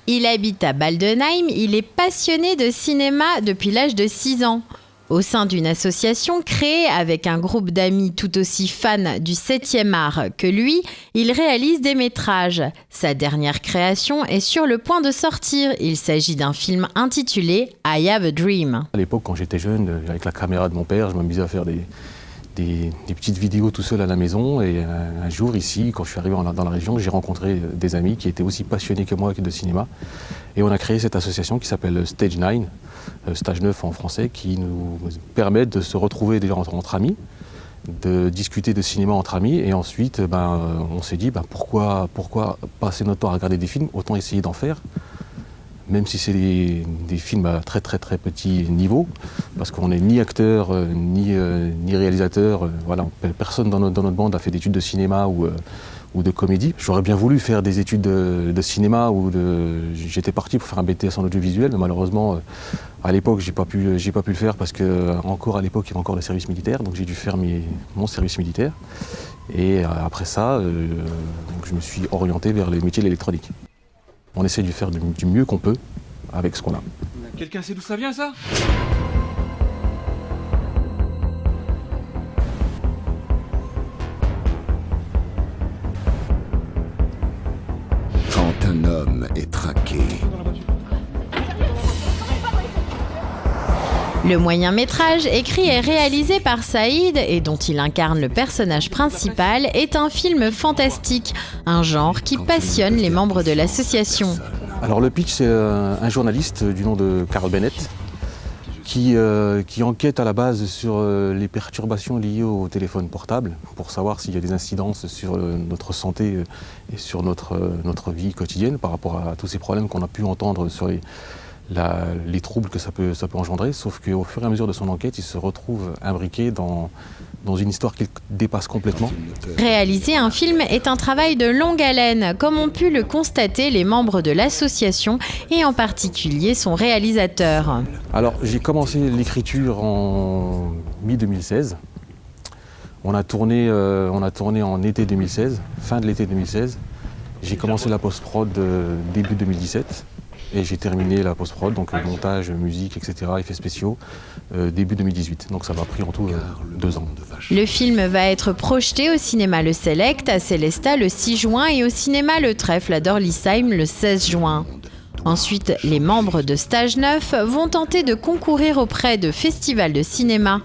Il habite à Baldenheim, il est passionné de cinéma depuis l'âge de 6 ans. Au sein d'une association créée avec un groupe d'amis tout aussi fans du 7e art que lui, il réalise des métrages. Sa dernière création est sur le point de sortir. Il s'agit d'un film intitulé « I Have a Dream ». À l'époque, quand j'étais jeune, avec la caméra de mon père, je m'amusais à faire des petites vidéos tout seul à la maison. Et un jour, ici, quand je suis arrivé dans la région, j'ai rencontré des amis qui étaient aussi passionnés que moi de cinéma. Et on a créé cette association qui s'appelle Stage 9, Stage 9 en français, qui nous permet de se retrouver déjà entre amis, de discuter de cinéma entre amis. Et ensuite, on s'est dit, pourquoi passer notre temps à regarder des films, autant essayer d'en faire. Même si c'est des films à très petit niveau, parce qu'on n'est ni acteur, ni réalisateur. Voilà, personne dans notre bande a fait d'études de cinéma ou de comédie. J'aurais bien voulu faire des études de cinéma, j'étais parti pour faire un BTS en audiovisuel, mais malheureusement, à l'époque, j'ai pas pu le faire parce qu'encore à l'époque, il y avait encore le service militaire, donc j'ai dû faire mon service militaire. Et après ça, donc je me suis orienté vers les métiers de l'électronique. On essaie de faire du mieux qu'on peut avec ce qu'on a. Quelqu'un sait d'où ça vient, ça ? Quand un homme est traqué, Le moyen-métrage, écrit et réalisé par Saïd et dont il incarne le personnage principal, est un film fantastique, un genre qui passionne les membres de l'association. Alors le pitch, c'est un journaliste du nom de Carl Bennett qui enquête à la base sur les perturbations liées au téléphone portable pour savoir s'il y a des incidences sur notre santé et sur notre vie quotidienne par rapport à tous ces problèmes qu'on a pu entendre sur les troubles que ça peut engendrer, sauf qu'au fur et à mesure de son enquête, il se retrouve imbriqué dans une histoire qu'il dépasse complètement. Réaliser un film est un travail de longue haleine, comme ont pu le constater les membres de l'association et en particulier son réalisateur. Alors j'ai commencé l'écriture en mi-2016. On a tourné en été 2016, fin de l'été 2016. J'ai commencé la post-prod début 2017. Et j'ai terminé la post-prod, donc montage, musique, etc., effets spéciaux, début 2018. Donc ça m'a pris en tout 2 ans. Le film va être projeté au cinéma Le Select à Célestat le 6 juin et au cinéma Le Trèfle à Dorlisheim le 16 juin. Ensuite, les membres de Stage 9 vont tenter de concourir auprès de festivals de cinéma.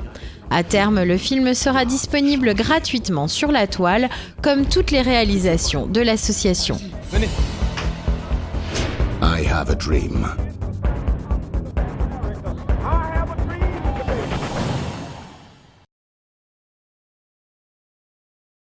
À terme, le film sera disponible gratuitement sur la toile, comme toutes les réalisations de l'association. Venez. I Have a Dream.